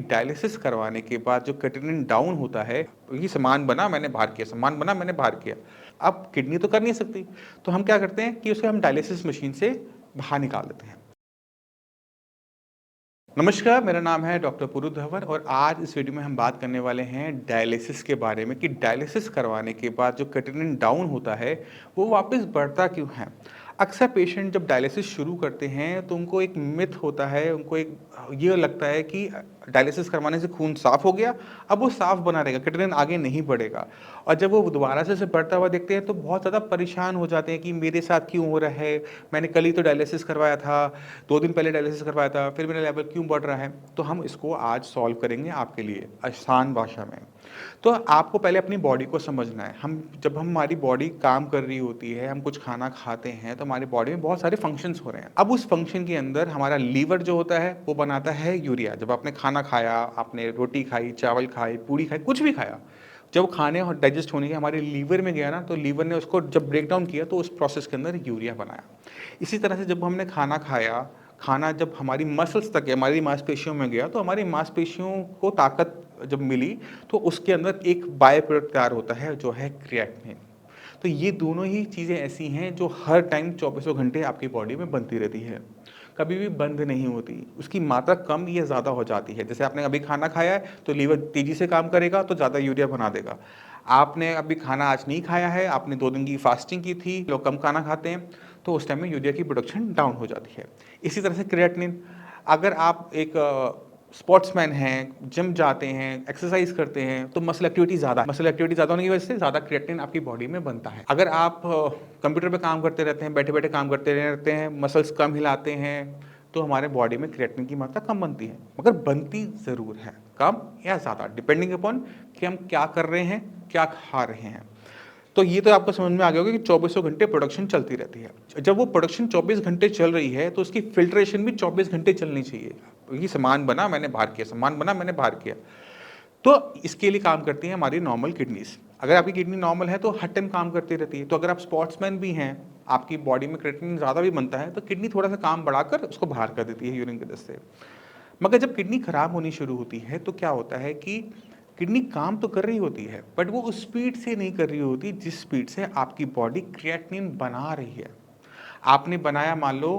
Dialysis करवाने के बाद जो क्रिएटिनिन डाउन होता है, ये सामान बना मैंने बाहर किया, सामान बना मैंने बाहर किया। अब किडनी तो कर नहीं सकती, तो हम क्या करते हैं कि उसे हम डायलिसिस मशीन से बाहर निकाल देते हैं। नमस्कार, मेरा नाम है डॉक्टर पुरु धवर और आज इस वीडियो में हम बात करने वाले हैं डायलिसिस के बारे में कि डायलिसिस करवाने के बाद जो क्रिएटिनिन डाउन होता है, वो वापस बढ़ता क्यों है? अक्सर पेशेंट जब डायलिसिस शुरू करते हैं तो उनको एक मिथ होता है, उनको एक ये लगता है कि डायलिसिस करवाने से खून साफ़ हो गया, अब वो साफ़ बना रहेगा, क्रिएटिनिन आगे नहीं बढ़ेगा। और जब वो दोबारा से बढ़ता हुआ देखते हैं तो बहुत ज़्यादा परेशान हो जाते हैं कि मेरे साथ क्यों हो रहा है? मैंने कल ही तो डायलिसिस करवाया था, 2 दिन पहले डायलिसिस करवाया था, फिर मेरा लेवल क्यों बढ़ रहा है? तो हम इसको आज सॉल्व करेंगे आपके लिए आसान भाषा में। तो आपको पहले अपनी बॉडी को समझना है। जब हमारी बॉडी काम कर रही होती है, हम कुछ खाना खाते हैं तो हमारी बॉडी में बहुत सारे फंक्शंस हो रहे हैं। अब उस फंक्शन के अंदर हमारा लीवर जो होता है वो बनाता है यूरिया। जब आपने खाना खाया, आपने रोटी खाई, चावल खाए, पूड़ी खाई, कुछ भी खाया, जब खाने और डाइजेस्ट होने के हमारे लीवर में गया ना, तो लीवर ने उसको जब ब्रेक डाउन किया तो उस प्रोसेस के अंदर यूरिया बनाया। इसी तरह से जब हमने खाना खाया, खाना जब हमारी मसल्स तक गया, हमारी मांसपेशियों में गया, तो हमारी मांसपेशियों को ताकत जब मिली तो उसके अंदर एक बाय प्रोडक्ट तैयार होता है जो है क्रिएटिनिन। तो ये दोनों ही चीज़ें ऐसी हैं जो हर टाइम चौबीसों घंटे आपकी बॉडी में बनती रहती है, कभी भी बंद नहीं होती। उसकी मात्रा कम या ज़्यादा हो जाती है। जैसे आपने अभी खाना खाया है तो लीवर तेज़ी से काम करेगा तो ज़्यादा यूरिया बना देगा। आपने अभी खाना आज नहीं खाया है, आपने 2 दिन की फास्टिंग की थी, लोग कम खाना खाते हैं, तो उस टाइम में यूरिया की प्रोडक्शन डाउन हो जाती है। इसी तरह से क्रिएटिनिन, अगर आप एक स्पोर्ट्समैन हैं, जिम जाते हैं, एक्सरसाइज करते हैं, तो मसल एक्टिविटी ज़्यादा होने की वजह से ज़्यादा क्रिएटिनिन आपकी बॉडी में बनता है। अगर आप कंप्यूटर पे काम करते रहते हैं, बैठे-बैठे काम करते रहते हैं, मसल्स कम हिलाते हैं, तो हमारे बॉडी में क्रिएटिनिन की मात्रा कम बनती है, मगर बनती ज़रूर है, कम या ज़्यादा डिपेंडिंग अपॉन कि हम क्या कर रहे हैं, क्या खा रहे हैं। तो ये तो आपको समझ में आ गया होगा कि चौबीसों घंटे प्रोडक्शन चलती रहती है। जब वो प्रोडक्शन 24 घंटे चल रही है तो उसकी फ़िल्ट्रेशन भी 24 घंटे चलनी चाहिए। ये सामान बना मैंने बाहर किया, सामान बना मैंने बाहर किया। तो इसके लिए काम करती हैं हमारी नॉर्मल किडनीज़। अगर आपकी किडनी नॉर्मल है तो हर टाइम काम करती रहती है। तो अगर आप स्पोर्ट्समैन भी हैं, आपकी बॉडी में क्रिएटिनिन ज़्यादा भी बनता है, तो किडनी थोड़ा-सा काम बढ़ाकर उसको बाहर कर देती है यूरिन की वजह से। मगर जब किडनी खराब होनी शुरू होती है तो क्या होता है कि किडनी काम तो कर रही होती है बट वो उस स्पीड से नहीं कर रही होती जिस स्पीड से आपकी बॉडी क्रिएटिनिन बना रही है। आपने बनाया मान लो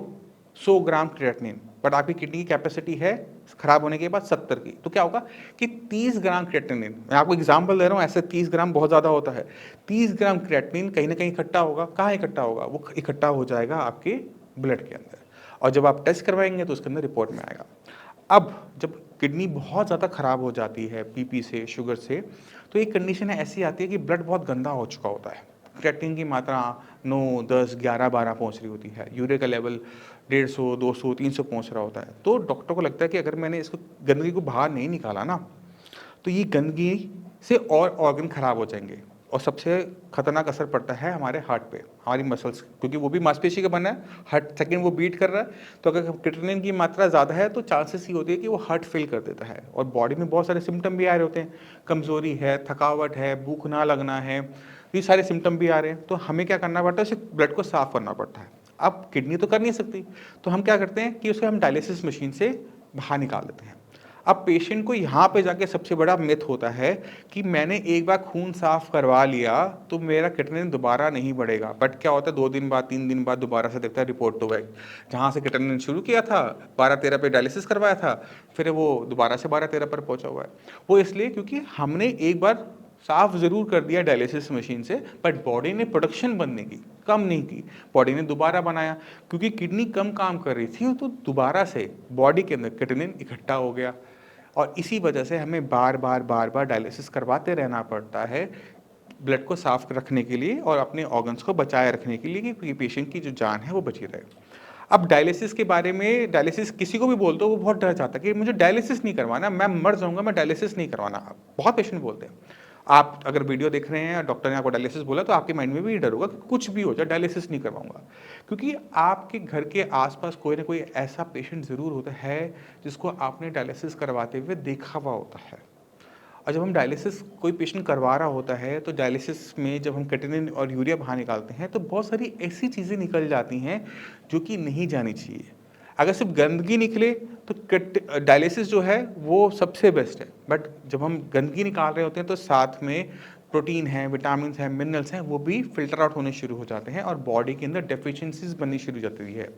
100 ग्राम क्रिएटिनिन, बट आपकी किडनी की कैपेसिटी है खराब होने के बाद 70 की, तो क्या होगा कि 30 ग्राम क्रिएटिनिन, मैं आपको एग्जांपल दे रहा हूँ, ऐसे 30 ग्राम बहुत ज़्यादा होता है, 30 ग्राम क्रिएटिनिन कहीं ना कहीं इकट्ठा होगा। कहाँ इकट्ठा होगा? वो इकट्ठा हो जाएगा आपके ब्लड के अंदर, और जब आप टेस्ट करवाएंगे तो उसके अंदर रिपोर्ट में आएगा। अब जब किडनी बहुत ज़्यादा ख़राब हो जाती है बीपी से, शुगर से, तो एक कंडीशन ऐसी आती है कि ब्लड बहुत गंदा हो चुका होता है। क्रिएटिनिन की मात्रा 9, 10, 11, 12 पहुंच रही होती है। यूरिया का लेवल 150, 200, 300 पहुंच रहा होता है। तो डॉक्टर को लगता है कि अगर मैंने इसको गंदगी को बाहर नहीं निकाला ना, तो ये गंदगी से और ऑर्गन खराब हो जाएंगे। और सबसे खतरनाक असर पड़ता है हमारे हार्ट पे, हमारी मसल्स, क्योंकि वो भी मांसपेशी का बना है, हार्ट सेकंड वो बीट कर रहा है। तो अगर क्रिएटिनिन की मात्रा ज़्यादा है तो चांसेस ये होती है कि वो हार्ट फेल कर देता है। और बॉडी में बहुत सारे सिम्टम भी आ रहे होते हैं, कमज़ोरी है, थकावट है, भूख ना लगना है, ये सारे सिम्टम भी आ रहे हैं। तो हमें क्या करना पड़ता है? उसे ब्लड को साफ़ करना पड़ता है। अब किडनी तो कर नहीं सकती, तो हम क्या करते हैं कि उसे हम डायलिसिस मशीन से बाहर निकाल देते हैं। अब पेशेंट को यहाँ पे जाके सबसे बड़ा मिथ होता है कि मैंने एक बार खून साफ करवा लिया तो मेरा क्रिएटिनिन दोबारा नहीं बढ़ेगा। बट क्या होता है, 2 दिन बाद, 3 दिन बाद दोबारा से देखता है रिपोर्ट तो भाई, जहाँ से क्रिएटिनिन शुरू किया था 12-13 पे डायलिसिस करवाया था, फिर वो दोबारा से 12-13 पर पहुंचा हुआ है। वो इसलिए क्योंकि हमने एक बार साफ ज़रूर कर दिया डायलिसिस मशीन से, बट बॉडी ने प्रोडक्शन बनने की कम नहीं की, बॉडी ने दोबारा बनाया। क्योंकि किडनी कम काम कर रही थी तो दोबारा से बॉडी के अंदर क्रिएटिनिन इकट्ठा हो गया। और इसी वजह से हमें बार बार डायलिसिस करवाते रहना पड़ता है, ब्लड को साफ रखने के लिए और अपने ऑर्गन्स को बचाए रखने के लिए कि पेशेंट की जो जान है वो बची रहे। अब डायलिसिस के बारे में, डायलिसिस किसी को भी बोल दो वो बहुत डर जाता है कि मुझे डायलिसिस नहीं करवाना, मैं मर जाऊंगा, मैं डायलिसिस नहीं करवाना। बहुत पेशेंट बोलते हैं। आप अगर वीडियो देख रहे हैं, डॉक्टर ने आपको डायलिसिस बोला, तो आपके माइंड में भी डर होगा कि कुछ भी हो जाए डायलिसिस नहीं करवाऊंगा। क्योंकि आपके घर के आसपास कोई ना कोई ऐसा पेशेंट ज़रूर होता है जिसको आपने डायलिसिस करवाते हुए देखा हुआ होता है। और जब हम डायलिसिस कोई पेशेंट करवा रहा होता है तो डायलिसिस में जब हम क्रिएटिनिन और यूरिया बाहर निकालते हैं तो बहुत सारी ऐसी चीज़ें निकल जाती हैं जो कि नहीं जानी चाहिए। अगर सिर्फ गंदगी निकले तो डायलिसिस जो है वो सबसे बेस्ट है, बट जब हम गंदगी निकाल रहे होते हैं तो साथ में प्रोटीन है, विटामिन हैं, मिनरल्स हैं, वो भी फिल्टर आउट होने शुरू हो जाते हैं और बॉडी के अंदर डेफिशिएंसीज बननी शुरू हो जाती है।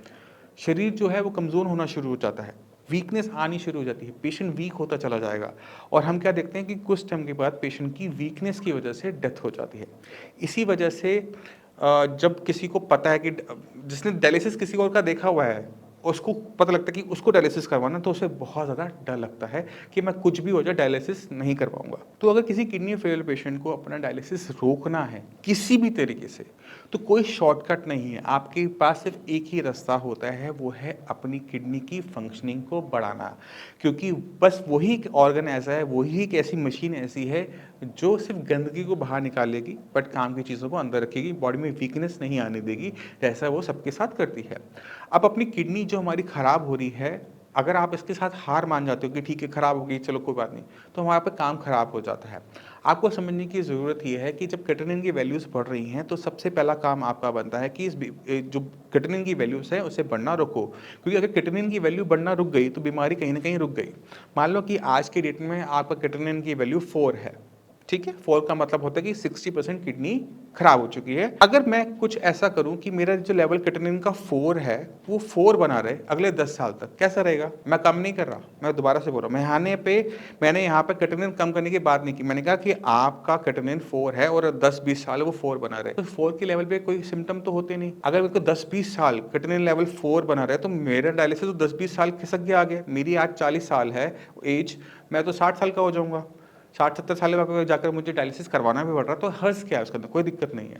शरीर जो है वो कमज़ोर होना शुरू हो जाता है, वीकनेस आनी शुरू हो जाती है, पेशेंट वीक होता चला जाएगा और हम क्या देखते हैं कि कुछ टाइम के बाद पेशेंट की वीकनेस की वजह से डेथ हो जाती है। इसी वजह से जब किसी को पता है कि जिसने डायलिसिस किसी और का देखा हुआ है, उसको पता लगता है कि उसको डायलिसिस करवाना, तो उसे बहुत ज़्यादा डर लगता है कि मैं कुछ भी हो जाए डायलिसिस नहीं करवाऊंगा। तो अगर किसी किडनी फेल पेशेंट को अपना डायलिसिस रोकना है किसी भी तरीके से, तो कोई शॉर्टकट नहीं है, आपके पास सिर्फ एक ही रास्ता होता है, वो है अपनी किडनी की फंक्शनिंग को बढ़ाना। क्योंकि बस वही एक ऑर्गन ऐसा है, वही एक ऐसी मशीन ऐसी है जो सिर्फ गंदगी को बाहर निकालेगी बट काम की चीज़ों को अंदर रखेगी, बॉडी में वीकनेस नहीं आने देगी, जैसा वो सबके साथ करती है। अब अपनी किडनी जो हमारी ख़राब हो रही है, अगर आप इसके साथ हार मान जाते हो कि ठीक है ख़राब हो गई, चलो कोई बात नहीं, तो हमारा पे काम ख़राब हो जाता है। आपको समझने की ज़रूरत ये है कि जब क्रिएटिनिन की वैल्यूज़ बढ़ रही हैं, तो सबसे पहला काम आपका बनता है कि जो क्रिएटिनिन की वैल्यूज़ है उसे बढ़ना रोको, क्योंकि अगर क्रिएटिनिन की वैल्यू बढ़ना रुक गई तो बीमारी कहीं ना कहीं रुक गई। मान लो कि आज के डेट में आपका क्रिएटिनिन की वैल्यू 4 है, ठीक है, 4 का मतलब होता है कि 60% किडनी खराब हो चुकी है। अगर मैं कुछ ऐसा करूं कि मेरा जो लेवल क्रिएटिनिन का 4 है वो 4 बना रहे अगले 10 साल तक, कैसा रहेगा? मैं कम नहीं कर रहा, मैं दोबारा से बोल रहा हूँ, मैंने यहाँ पे क्रिएटिनिन कम करने की बात नहीं की, मैंने कहा कि आपका क्रिएटिनिन 4 है और 10-20 साल वो 4 बना रहे, तो 4 के लेवल पे कोई सिम्टम तो होते नहीं। अगर मेरे को 10-20 साल क्रिएटिनिन लेवल 4 बना रहे तो मेरा डायलिसिस तो 10-20 साल खिसक गया आगे। मेरी आज 40 साल है एज, मैं तो 60 साल का हो जाऊंगा। 60-70 साल में जाकर मुझे डायलिसिस करवाना भी पड़ रहा, तो हर्ज क्या है उसके अंदर, कोई दिक्कत नहीं है।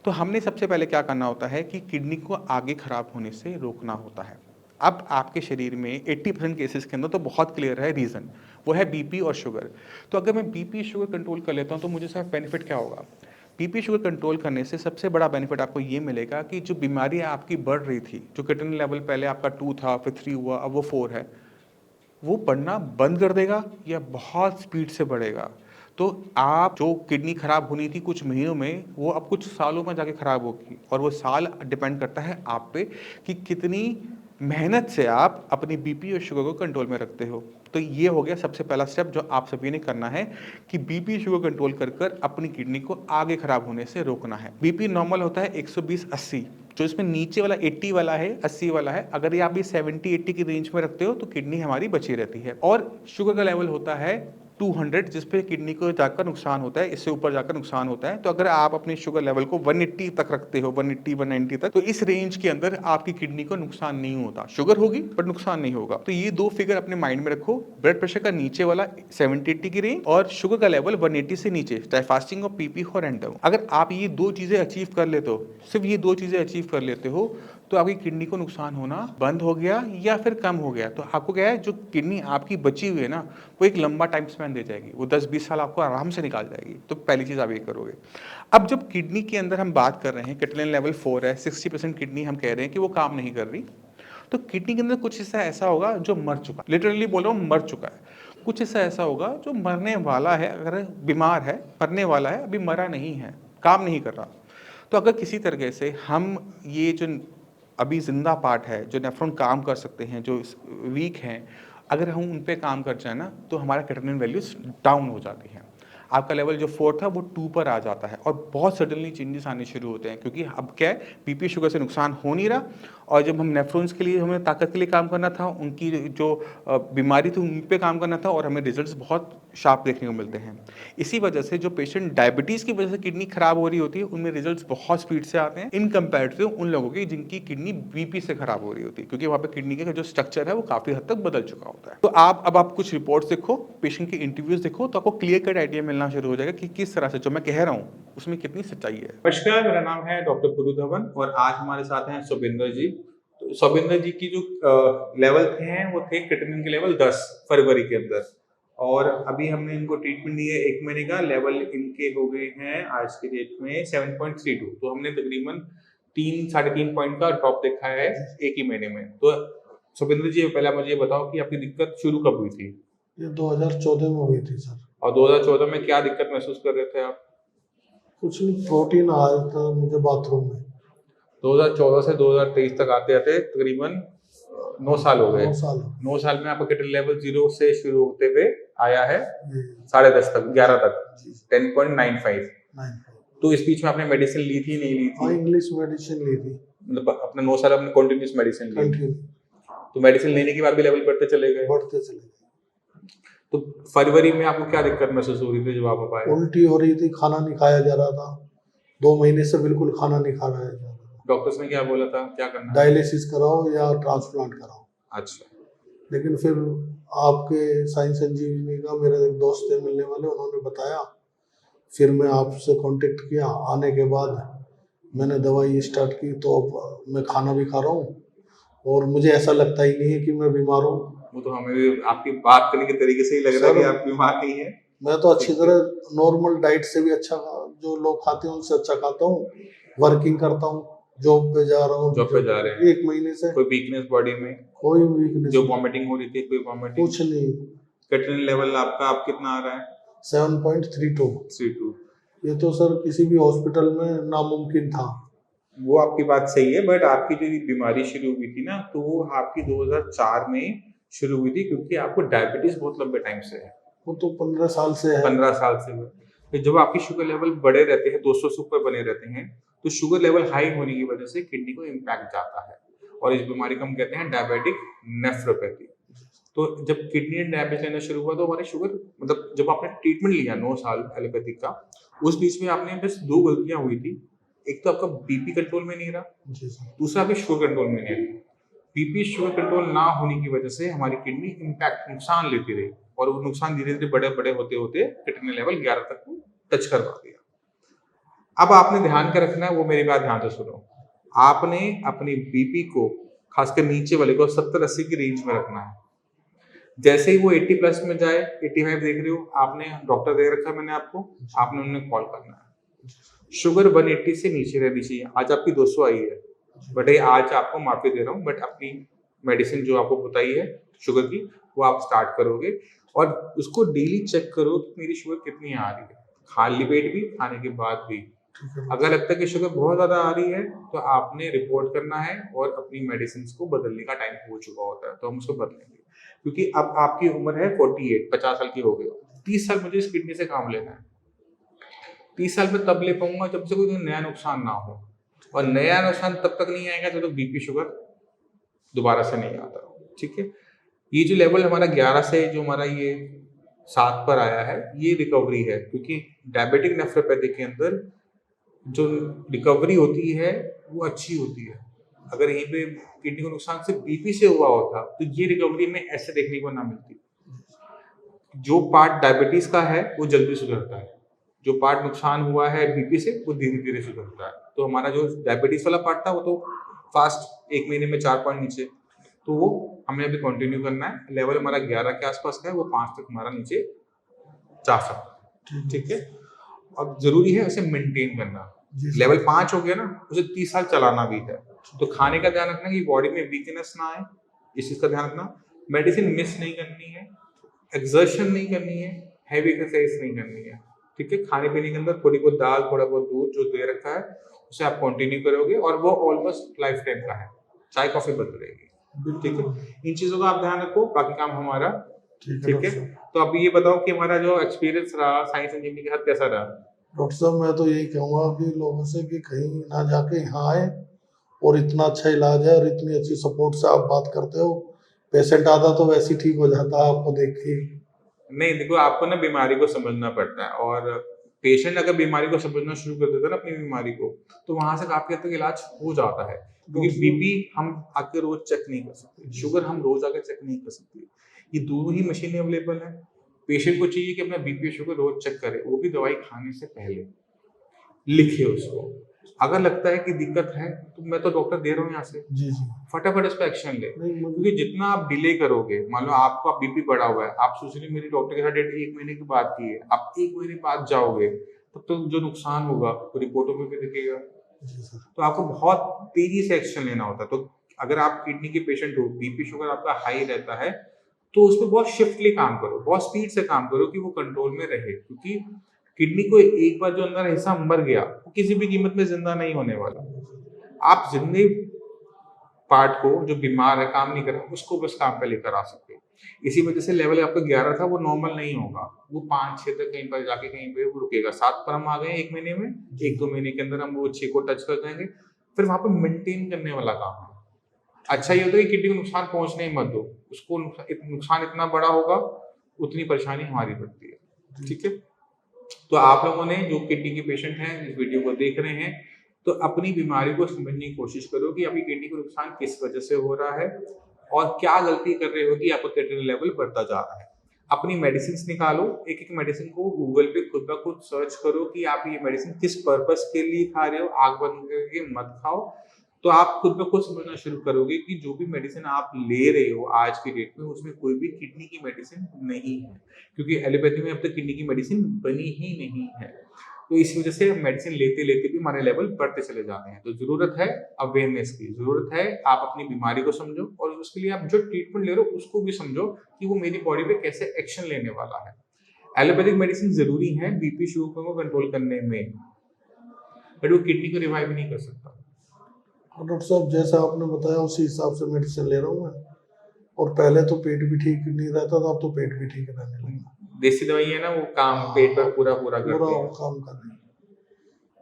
तो हमने सबसे पहले क्या करना होता है कि किडनी को आगे खराब होने से रोकना होता है। अब आपके शरीर में 80% केसेस के अंदर तो बहुत क्लियर है रीज़न, वो है बीपी और शुगर। तो अगर मैं बीपी शुगर कंट्रोल कर लेता हूँ तो मुझे सिर्फ बेनिफिट क्या होगा? बीपी शुगर कंट्रोल करने से सबसे बड़ा बेनिफिट आपको ये मिलेगा कि जो बीमारी आपकी बढ़ रही थी, जो क्रिएटिनिन लेवल पहले आपका 2 था, फिर 3 हुआ, अब वो 4 है, वो बढ़ना बंद कर देगा या बहुत स्पीड से बढ़ेगा। तो आप जो किडनी खराब होनी थी कुछ महीनों में, वो अब कुछ सालों में जाके खराब होगी, और वो साल डिपेंड करता है आप पे कि कितनी मेहनत से आप अपनी बीपी और शुगर को कंट्रोल में रखते हो। तो ये हो गया सबसे पहला स्टेप जो आप सभी ने करना है कि बीपी शुगर कंट्रोल कर कर अपनी किडनी को आगे खराब होने से रोकना है। बीपी नॉर्मल होता है 120-80, जो इसमें नीचे वाला 80 वाला है, 80 वाला है, अगर ये आप ये 70-80 की रेंज में रखते हो तो किडनी हमारी बची रहती है। और शुगर का लेवल होता है 200, जिस पे किडनी को जाकर नुकसान होता है, इससे ऊपर जाकर नुकसान होता है। तो अगर आप अपने शुगर लेवल को 180 तक रखते हो, 180 190 तक, तो इस रेंज के अंदर आपकी किडनी को नुकसान नहीं होता। शुगर होगी पर नुकसान नहीं होगा। तो ये दो फिगर अपने माइंड में रखो, ब्लड प्रेशर का नीचे वाला 70-80 की रेंज और शुगर का लेवल 180 से नीचे, चाहे फास्टिंग और पीपी हो रैंडम। अगर आप ये दो चीजें अचीव कर लेते हो, सिर्फ ये दो चीजें अचीव कर लेते हो, तो आपकी किडनी को नुकसान होना बंद हो गया या फिर कम हो गया। तो आपको क्या है, जो किडनी आपकी बची हुई है ना, वो एक लंबा टाइम स्पेन दे जाएगी, वो 10-20 साल आपको आराम से निकाल जाएगी। तो पहली चीज़ आप ये करोगे। अब जब किडनी के अंदर हम बात कर रहे हैं, क्रिएटिनिन लेवल 4 है, 60% किडनी हम कह रहे हैं कि वो काम नहीं कर रही, तो किडनी के अंदर कुछ हिस्सा ऐसा होगा जो मर चुका, लिटरली बोल रहा हूँ मर चुका है। कुछ हिस्सा ऐसा होगा जो मरने वाला है, अगर बीमार है, मरने वाला है, अभी मरा नहीं है, काम नहीं कर रहा। तो अगर किसी तरीके से हम ये जो अभी जिंदा पार्ट है, जो नेफ्रॉन काम कर सकते हैं, जो वीक हैं, अगर हम उन पे काम कर जाए ना, तो हमारा क्रिएटिनिन वैल्यूज डाउन हो जाती हैं। आपका लेवल जो 4 था वो 2 पर आ जाता है और बहुत सडनली चेंजेस आने शुरू होते हैं, क्योंकि अब क्या है, बीपी शुगर से नुकसान हो नहीं रहा, और जब हम नेफ्रॉन्स के लिए, हमें ताकत के लिए काम करना था, उनकी जो बीमारी थी उन पे काम करना था, और हमें रिजल्ट्स बहुत शार्प देखने को मिलते हैं। इसी वजह से जो पेशेंट डायबिटीज़ की वजह से किडनी खराब हो रही होती है, उनमें रिजल्ट्स बहुत स्पीड से आते हैं इन कंपेरेटिव उन लोगों की जिनकी किडनी बीपी से खराब हो रही होती है, क्योंकि वहाँ पे किडनी का जो स्ट्रक्चर है वो काफ़ी हद तक बदल चुका होता है। तो आप कुछ रिपोर्ट्स देखो, पेशेंट की इंटरव्यूज देखो, तो आपको क्लियर कट आइडिया मिलना शुरू हो जाएगा कि किस तरह से जो मैं कह रहा हूँ उसमें कितनी सच्चाई है। नमस्कार, मेरा नाम है डॉक्टर पुरु धवन और आज हमारे साथ हैं सुबिंदर जी। तो सुबिंदर जी की जो लेवल थे वो थे क्रिएटिनिन के लेवल 10 फरवरी के अंदर, और अभी हमने इनको ट्रीटमेंट दिया 1 महीने का, लेवल इनके हो गए हैं आज के डेट में 7.32। तो हमने तकरीबन 3-3.5 पॉइंट का ड्रॉप देखा है एक ही महीने में। तो सुबिंदर जी, पहले मुझे बताओ कि आपकी दिक्कत शुरू कब हुई थी? ये 2014 में हुई थी सर। और 2014 में क्या दिक्कत महसूस कर रहे थे आप? कुछ नहीं, प्रोटीन आ रहा था मुझे बाथरूम में। 2014 से 2023 तक आते आते तकरीबन 9 साल हो गए। 9 साल 9 साल में आपका किडनी लेवल 0 से शुरू होते हुए आया है ये 10.5 तक, 11 तक, जी 10.95। 9 तो इस बीच में आपने मेडिसिन ली थी नहीं ली हाँ थी? इंग्लिश मेडिसिन ली थी मतलब अपने 9 साल आपने कंटिन्यूस मेडिसिन ली, कंटिन्यू तो मेडिसिन लेने के बाद भी लेवल बढ़ते चले गए। बढ़ते चले गए। तो फरवरी में आपको क्या दिक्कत महसूस हो रही थी जब आप आए? उल्टी हो रही थी, खाना नहीं खाया जा रहा था, 2 महीने से बिल्कुल खाना नहीं खा रहा है। डॉक्टर्स ने क्या बोला था, क्या करना है? डायलिसिस कराओ या ट्रांसप्लांट कराओ। अच्छा, लेकिन फिर आपके साइंस संजीवनी का मेरे एक दोस्त थे मिलने वाले, उन्होंने बताया, फिर मैं आपसे कांटेक्ट किया। आने के बाद मैंने दवाई स्टार्ट की, तो अब मैं खाना भी खा रहा हूँ और मुझे ऐसा लगता ही नहीं है कि मैं बीमार हूँ। वो तो हमें भी आपकी बात करने के तरीके से ही लग रहा है सर, कि आप बीमार नहीं है। मैं तो अच्छी तरह नॉर्मल डाइट से भी अच्छा, जो लोग खाते हैं उनसे अच्छा खाता हूँ, वर्किंग करता हूँ, जॉब पे जा रहा हूँ, जॉब पे जा रहे हैं। 1 महीने से कोई वीकनेस बॉडी में? कोई वीकनेस, जो वॉमिटिंग हो रही थी, कोई वॉमिटिंग? कुछ नहीं। क्रिएटिनिन लेवल आपका आप कितना आ रहा है? 7.32। 32। ये तो सर किसी भी हॉस्पिटल में नामुमकिन था। वो आपकी बात सही है, बट आपकी जो ये बीमारी शुरू हुई थी ना, तो वो आपकी 2004 में शुरू हुई थी, क्योंकि आपको डायबिटीज बहुत लंबे टाइम से है। वो तो 15 साल से है। 15 साल से हुए। तो जब आपकी शुगर लेवल बड़े रहते हैं, 200 से ऊपर बने रहते हैं, तो शुगर लेवल हाई होने की वजह से किडनी को इम्पैक्ट जाता है, और इस बीमारी को हम कहते हैं डायबिटिक नेफ्रोपैथी। तो जब किडनी डैमेज लेना शुरू हुआ, तो हमारी शुगर, मतलब जब आपने ट्रीटमेंट लिया 9 साल एलोपैथिक का, उस बीच में आपने बस 2 गलतियां हुई थी। एक तो आपका बीपी कंट्रोल में नहीं रहा, जी सर। दूसरा आपकी शुगर कंट्रोल में नहीं रही। बीपी शुगर कंट्रोल ना होने की वजह से हमारी किडनी इम्पैक्ट, नुकसान लेती रही, और वो नुकसान धीरे धीरे बड़े बड़े होते होते किडनी लेवल 11 तक टच करवा दिया। अब आपने ध्यान क्या रखना है, वो मेरी बात ध्यान से सुनो। आपने अपनी बीपी को, खासकर नीचे वाले को, 70-80 की रेंज में रखना है। जैसे ही वो 80 प्लस में जाए, 85 देख रहे हो, आपने डॉक्टर दे रखा है मैंने आपको, आपने उन्हें कॉल करना है। शुगर 180 से नीचे रहनी चाहिए। आज आपकी 200 आई है, बट ये आज आपको माफी दे रहा हूँ, बट अपनी मेडिसिन जो आपको बताई है शुगर की, वो आप स्टार्ट करोगे, और उसको डेली चेक करो कि मेरी शुगर कितनी आ रही है, खाली पेट भी, खाने के बाद भी। अगर लगता है कि शुगर बहुत ज्यादा आ रही है, तो आपने रिपोर्ट करना है, और अपनी मेडिसिन को बदलने का टाइम हो चुका होता है, तो हम उसको बदलेंगे। क्योंकि अब आपकी उम्र है 48, 50 साल की हो गई, 30 साल मुझे इस किडनी से काम लेना है। 30 साल में तब ले पाऊंगा जब से कोई नया नुकसान ना हो, और नया नुकसान तब तक नहीं आएगा जब तक बीपी शुगर दोबारा से नहीं आता। ठीक है, ये जो लेवल हमारा 11 से जो हमारा ये 7 पर आया है, ये रिकवरी है, क्योंकि डायबिटिक नेफ्रोपैथी के अंदर जो रिकवरी होती है वो अच्छी होती है। अगर यहीं पे किडनी को नुकसान सिर्फ बीपी से हुआ होता, तो ये रिकवरी में ऐसे देखने को ना मिलती। जो पार्ट डायबिटीज का है वो जल्दी सुधरता है, जो पार्ट नुकसान हुआ है बीपी से वो धीरे धीरे सुधरता है। तो हमारा जो डायबिटीज वाला पार्ट था वो तो फास्ट 1 महीने में 4 पॉइंट नीचे, तो वो हमें अभी कंटिन्यू करना है। लेवल हमारा 11 के आसपास का है, वो 5 तक हमारा नीचे जा सकता है। ठीक है, अब जरूरी है उसे मेंटेन करना। लेवल 5 हो गया ना, उसे 30 साल चलाना भी है। तो खाने का ध्यान रखना कि बॉडी में वीकनेस ना आए, इस चीज का ध्यान रखना। मेडिसिन मिस नहीं करनी है, एक्सर्शन नहीं करनी है, हैवी एक्सरसाइज नहीं करनी है। ठीक है, खाने पीने के अंदर थोड़ी बहुत दाल, थोड़ा बहुत दूध जो दे रखा है उसे आप कंटिन्यू करोगे, और वो ऑलमोस्ट लाइफ टाइम का है, चाय कॉफी बंद रहेगी। ठीक है, इन चीजों का आप ध्यान रखो, बाकी काम हमारा। ठीक है, तो अब ये बताओ कि हमारा जो एक्सपीरियंस रहा साइंस इंजीनियरिंग के साथ कैसा रहा? डॉक्टर साहब, मैं तो यही कहूँगा कि लोगों से कि कहीं ना जाके यहाँ आए, और इतना अच्छा इलाज है और इतनी अच्छी सपोर्ट से आप बात करते हो। पेशेंट आता तो वैसे ही ठीक हो जाता है आपको देख के। नहीं, देखो आपको ना बीमारी को समझना पड़ता है, और पेशेंट अगर बीमारी को समझना शुरू कर देता है ना अपनी बीमारी को, तो वहां से काफी हद तक इलाज हो जाता है। क्योंकि बीपी हम आके रोज चेक नहीं कर सकते, शुगर हम रोज आके चेक नहीं कर सकते, ये दोनों ही मशीनें अवेलेबल है। पेशेंट को चाहिए कि अपना बीपी शुगर रोज चेक करे, वो भी दवाई खाने से पहले लिखे उसको। अगर लगता है कि दिक्कत है, तो मैं तो डॉक्टर दे रहा हूँ यहाँ से, जी जी। फटाफट इस पर एक्शन ले। नहीं, क्योंकि जितना आप डिले करोगे, मान लो आपका बीपी बढ़ा हुआ है, आप सोच रहे मेरी डॉक्टर के साथ डेट 1 महीने की बात की है, आप 1 महीने बाद जाओगे, तब तो जो नुकसान होगा वो रिपोर्टों में भी दिखेगा। तो आपको बहुत तेजी से एक्शन लेना होता है। तो अगर आप किडनी के पेशेंट हो, बीपी शुगर आपका हाई रहता है, तो उसमें बहुत शिफ्टली काम करो, बहुत स्पीड से काम करो कि वो कंट्रोल में रहे। क्योंकि किडनी को एक बार जो अंदर हिस्सा मर गया, वो किसी भी कीमत में जिंदा नहीं होने वाला। आप जिंदगी पार्ट को जो बीमार है, काम नहीं कर रहा, उसको बस काम पे लेकर आ सकते हो। इसी वजह से लेवल आपका 11 था, वो नॉर्मल नहीं होगा, वो 5-6 तक कहीं पर जाके कहीं पे वो रुकेगा। 7 पर हम आ गए 1 महीने में, 1-2 महीने के अंदर हम वो 6 को टच कर जाएंगे। फिर वहां पे मेंटेन करने वाला काम है। अच्छा ये होता है कि किडनी को नुकसान पहुंचने ही मत दो, उसको नुकसान इतना बड़ा होगा उतनी परेशानी हमारी बढ़ती है। ठीक है, तो आप लोगों ने जो किडनी के पेशेंट हैं इस वीडियो को देख रहे हैं, तो अपनी बीमारी को समझने की कोशिश करो कि आपकी किडनी को नुकसान किस वजह से हो रहा है और क्या गलती कर रहे हो कि आपका क्रिएटिनिन लेवल बढ़ता जा रहा है। अपनी मेडिसिन निकालो, एक एक मेडिसिन को गूगल पे खुद ब खुद सर्च करो कि आप ये मेडिसिन किस पर्पस के लिए खा रहे हो, आंख बंद करके मत खाओ। तो आप खुद ब खुद समझना शुरू करोगे कि जो भी मेडिसिन आप ले रहे हो आज की डेट में, उसमें कोई भी किडनी की मेडिसिन नहीं है, क्योंकि एलोपैथी में अब तक किडनी की मेडिसिन बनी ही नहीं है। तो इस वजह से मेडिसिन लेते लेते भी हमारे लेवल बढ़ते चले जाते हैं। तो जरूरत है अवेयरनेस की, जरूरत है आप अपनी बीमारी को समझो और उसके लिए आप जो ट्रीटमेंट ले रहे हो उसको भी समझो कि वो मेरी बॉडी पे कैसे एक्शन लेने वाला है। एलोपैथिक मेडिसिन जरूरी है बीपी शुगर को कंट्रोल करने में, बट वो किडनी को रिवाइव नहीं कर सकता। डॉक्टर साहब जैसा आपने बताया उसी हिसाब से मेडिसिन ले रहा हूँ मैं, और पहले तो पेट भी ठीक नहीं रहता था, अब तो पेट भी ठीक रहने लगा। देसी दवाई है ना, वो काम पेट पर पूरा करती है। काम कर रही है।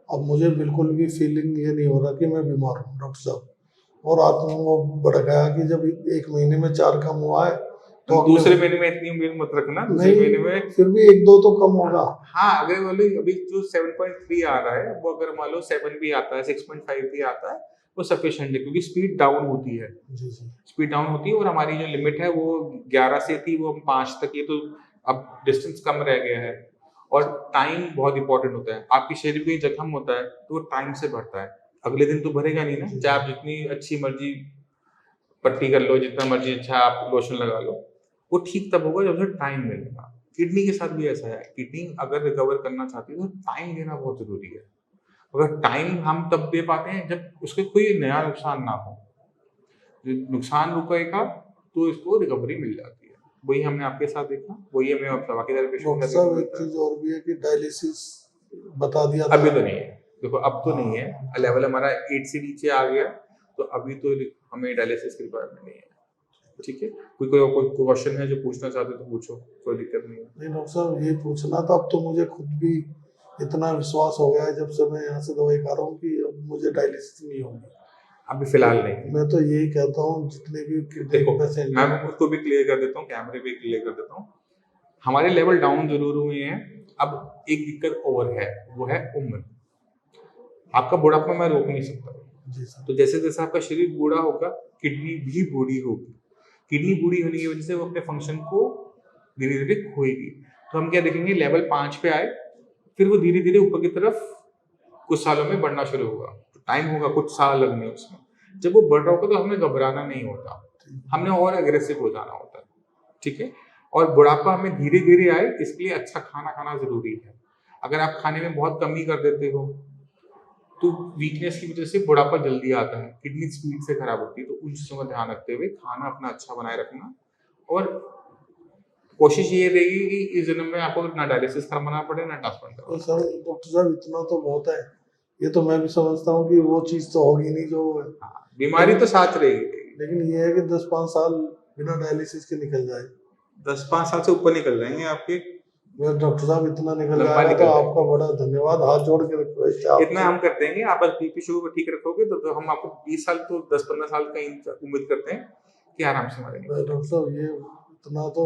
अब मुझे बिल्कुल भी फीलिंग ये नहीं हो रहा कि मैं बीमार हूँ डॉक्टर साहब। और आत्मा वो बढ़ गया कि जब 1 महीने में 4 कम हुआ है तो दूसरे महीने में इतनी उम्मीद मत रखना, दूसरे महीने में फिर भी 1-2 तो कम होगा। हाँ, अगर मान लो अभी जो 7.3 आ रहा है वो अगर मान लो 7 भी आता है, 6.5 भी आता है, वो सफिशिएंट है, क्योंकि स्पीड डाउन होती है। जी जी, स्पीड डाउन होती है और हमारी जो लिमिट है वो 11 से थी, वो हम 5 तक, ये तो अब डिस्टेंस कम रह गया है। और टाइम बहुत इंपॉर्टेंट होता है। आपके शरीर में जख्म होता है तो वो टाइम से भरता है, अगले दिन तो भरेगा नहीं ना, चाहे आप जितनी अच्छी मर्जी पट्टी कर लो, जितना मर्जी अच्छा आप लोशन लगा लो, वो ठीक तब होगा जब उसे टाइम मिलेगा। किडनी के साथ भी ऐसा है, किडनी अगर रिकवर करना चाहती है तो टाइम देना बहुत जरूरी है। अगर टाइम हम तब दे पाते हैं जब उसके कोई नया नुकसान ना हो, नुकसान रुकेगा तो इसको रिकवरी मिल जाती है। वही हमने आपके साथ देखा, वही हमें अब बाकी सारे पेशेंट डॉक्टर साहब एक चीज और भी है कि डायलिसिस बता दिया था। अभी तो नहीं है, देखो अब तो नहीं है, लेवल हमारा 8 से नीचे आ गया, तो अभी तो हमें डायलिसिस की रिक्वायरमेंट नहीं है। ठीक है, कोई क्वेश्चन है जो पूछना चाहते तो पूछो, कोई दिक्कत नहीं है। नहीं डॉक्टर साहब ये पूछना था, अब तो मुझे खुद भी इतना विश्वास हो गया है जब से मैं यहाँ से दवाई खा रहा हूँ कि अब मुझे डायलिसिस नहीं होगी। अभी फिलहाल नहीं। मैं तो यही कहता हूँ जितने भी देखो पेशेंट, मैं उसको भी क्लियर कर देता हूँ, कैमरे पे क्लियर कर देता हूँ, हमारे लेवल डाउन जरूर हुए हैं। अब एक दिक्कत और है, वो है उम्र। आपका बुढ़ापा मैं रोक नहीं सकता, जी सर, तो जैसे जैसे आपका शरीर बूढ़ा होगा किडनी भी बूढ़ी होगी। किडनी बूढ़ी होने की वजह से वो अपने फंक्शन को धीरे धीरे खोएगी। तो हम क्या देखेंगे, लेवल 5 पे आए, फिर वो धीरे धीरे ऊपर की तरफ कुछ सालों में बढ़ना शुरू होगा। तो टाइम होगा, कुछ साल लगने उसमें। जब वो बढ़ रहा होगा तो हमें घबराना नहीं होता, हमने और एग्रेसिव हो जाना होता है। ठीक है, और बुढ़ापा हमें धीरे धीरे आए इसके लिए अच्छा खाना खाना जरूरी है। अगर आप खाने में बहुत कमी कर देते हो तो वीकनेस की वजह से बुढ़ापा जल्दी आता है, किडनी स्पीड से खराब होती है। तो उन चीजों का ध्यान रखते हुए खाना अपना अच्छा बनाए रखना, और कोशिश ये रहेगी कि इस जन्म में आपको ना डायलिसिस करवाना पड़े ना ट्रांसप्लांट तो करवाना। सर डॉक्टर साहब इतना तो बहुत है, ये तो मैं भी समझता हूँ कि वो चीज़ तो होगी नहीं जो हाँ, बीमारी तो साथ रहेगी, लेकिन ये है कि 10-5 साल बिना डायलिसिस के निकल जाए। 10-5 साल से ऊपर निकल जाएंगे आपके। मेरे डॉक्टर साहब इतना निकल लंबा जाएगा निकल तो जाएगा। आपका बड़ा धन्यवाद, हाथ जोड़ के रिक्वेस्ट इतना हम कर देंगे, आप बस बीपी शुगर को ठीक रखोगे तो हम आपको 20 साल तो 10-15 साल का उम्मीद करते हैं कि आराम से हमारे लिए। डॉक्टर साहब ये इतना तो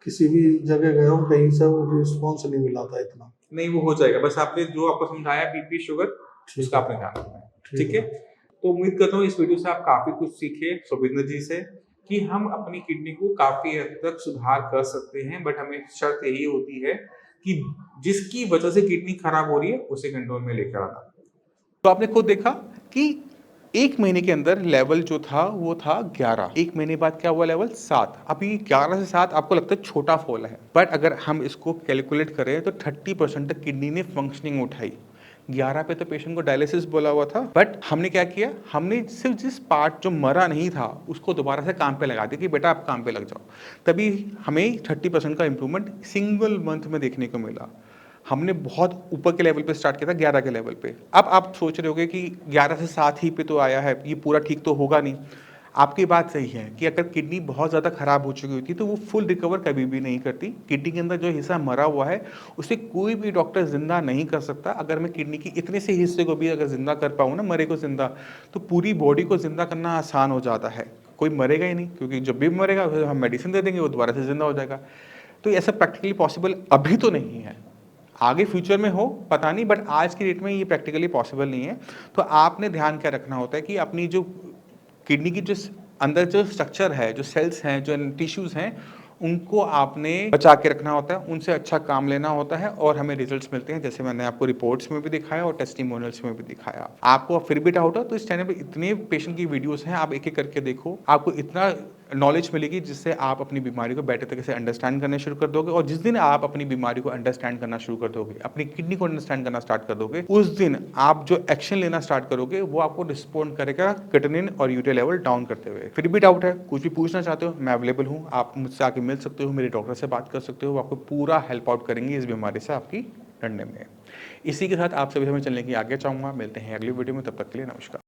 किसी भी जगह गया हूँ कहीं से रिस्पॉन्स नहीं मिला था इतना। नहीं, वो हो जाएगा, बस आपने जो आपको समझाया बीपी शुगर उसका आपने ध्यान रखना है। ठीक है, तो उम्मीद करता हूँ इस वीडियो से आप काफी कुछ सीखे सुबिंदर जी से, कि हम अपनी किडनी को काफी हद तक सुधार कर सकते हैं, बट हमें शर्त यही होती है कि जिसकी वजह से किडनी खराब हो रही है उसे कंट्रोल में लेकर आना। तो आपने खुद देखा कि 1 महीने के अंदर लेवल जो था वो था 11, 1 महीने बाद क्या हुआ, लेवल 7। अभी 11 से 7 आपको लगता है छोटा फॉल है, बट अगर हम इसको कैलकुलेट करें तो 30% तक किडनी ने फंक्शनिंग उठाई। 11 पे तो पेशेंट को डायलिसिस बोला हुआ था, बट हमने क्या किया, हमने सिर्फ जिस पार्ट जो मरा नहीं था उसको दोबारा से काम पे लगा दिया कि बेटा आप काम पे लग जाओ। तभी हमें 30% का इंप्रूवमेंट सिंगल मंथ में देखने को मिला। हमने बहुत ऊपर के लेवल पे स्टार्ट किया था 11 के लेवल पे। अब आप सोच रहे होगे कि 11 से 7 ही पे तो आया है, ये पूरा ठीक तो होगा नहीं। आपकी बात सही है कि अगर किडनी बहुत ज़्यादा खराब हो चुकी होती है तो वो फुल रिकवर कभी भी नहीं करती। किडनी के अंदर जो हिस्सा मरा हुआ है उसे कोई भी डॉक्टर ज़िंदा नहीं कर सकता। अगर मैं किडनी की इतने से हिस्से को भी अगर ज़िंदा कर पाऊँ ना, मरे को ज़िंदा, तो पूरी बॉडी को ज़िंदा करना आसान हो जाता है। कोई मरेगा ही नहीं, क्योंकि जब भी मरेगा फिर हम मेडिसिन दे देंगे, वो दोबारा से ज़िंदा हो जाएगा। तो ऐसा प्रैक्टिकली पॉसिबल अभी तो नहीं है, आगे फ्यूचर में हो पता नहीं, बट आज की डेट में ये प्रैक्टिकली पॉसिबल नहीं है। तो आपने ध्यान क्या रखना होता है कि अपनी जो किडनी की जो अंदर जो स्ट्रक्चर है, जो सेल्स हैं, जो टिश्यूज़ हैं, उनको आपने बचा के रखना होता है, उनसे अच्छा काम लेना होता है और हमें रिजल्ट्स मिलते हैं, जैसे मैंने आपको रिपोर्ट्स में भी दिखाया और टेस्टिमोनियल्स में भी दिखाया। आपको फिर भी डाउट हो तो इस चैनल पे इतने पेशेंट की वीडियोस हैं, आप एक-एक करके देखो, आपको इतना नॉलेज मिलेगी जिससे आप अपनी बीमारी को बेटर तरीके से अंडरस्टैंड करना शुरू कर दोगे। और जिस दिन आप अपनी बीमारी को अंडरस्टैंड करना शुरू कर दोगे, अपनी किडनी को अंडरस्टैंड करना स्टार्ट कर दोगे, उस दिन आप जो एक्शन लेना स्टार्ट करोगे वो आपको रिस्पॉन्ड करेगा क्रिएटिनिन और यूरिया लेवल डाउन करते हुए। फिर भी डाउट है, कुछ भी पूछना चाहते हो, मैं अवेलेबल हूँ, आप मुझसे आके मिल सकते हो, मेरे डॉक्टर से बात कर सकते हो, वो आपको पूरा हेल्प आउट करेंगे इस बीमारी से आपकी लड़ने में। इसी के साथ आप सभी हमें चलने की आगे चाहूँगा। मिलते हैं अगली वीडियो में, तब तक के लिए नमस्कार।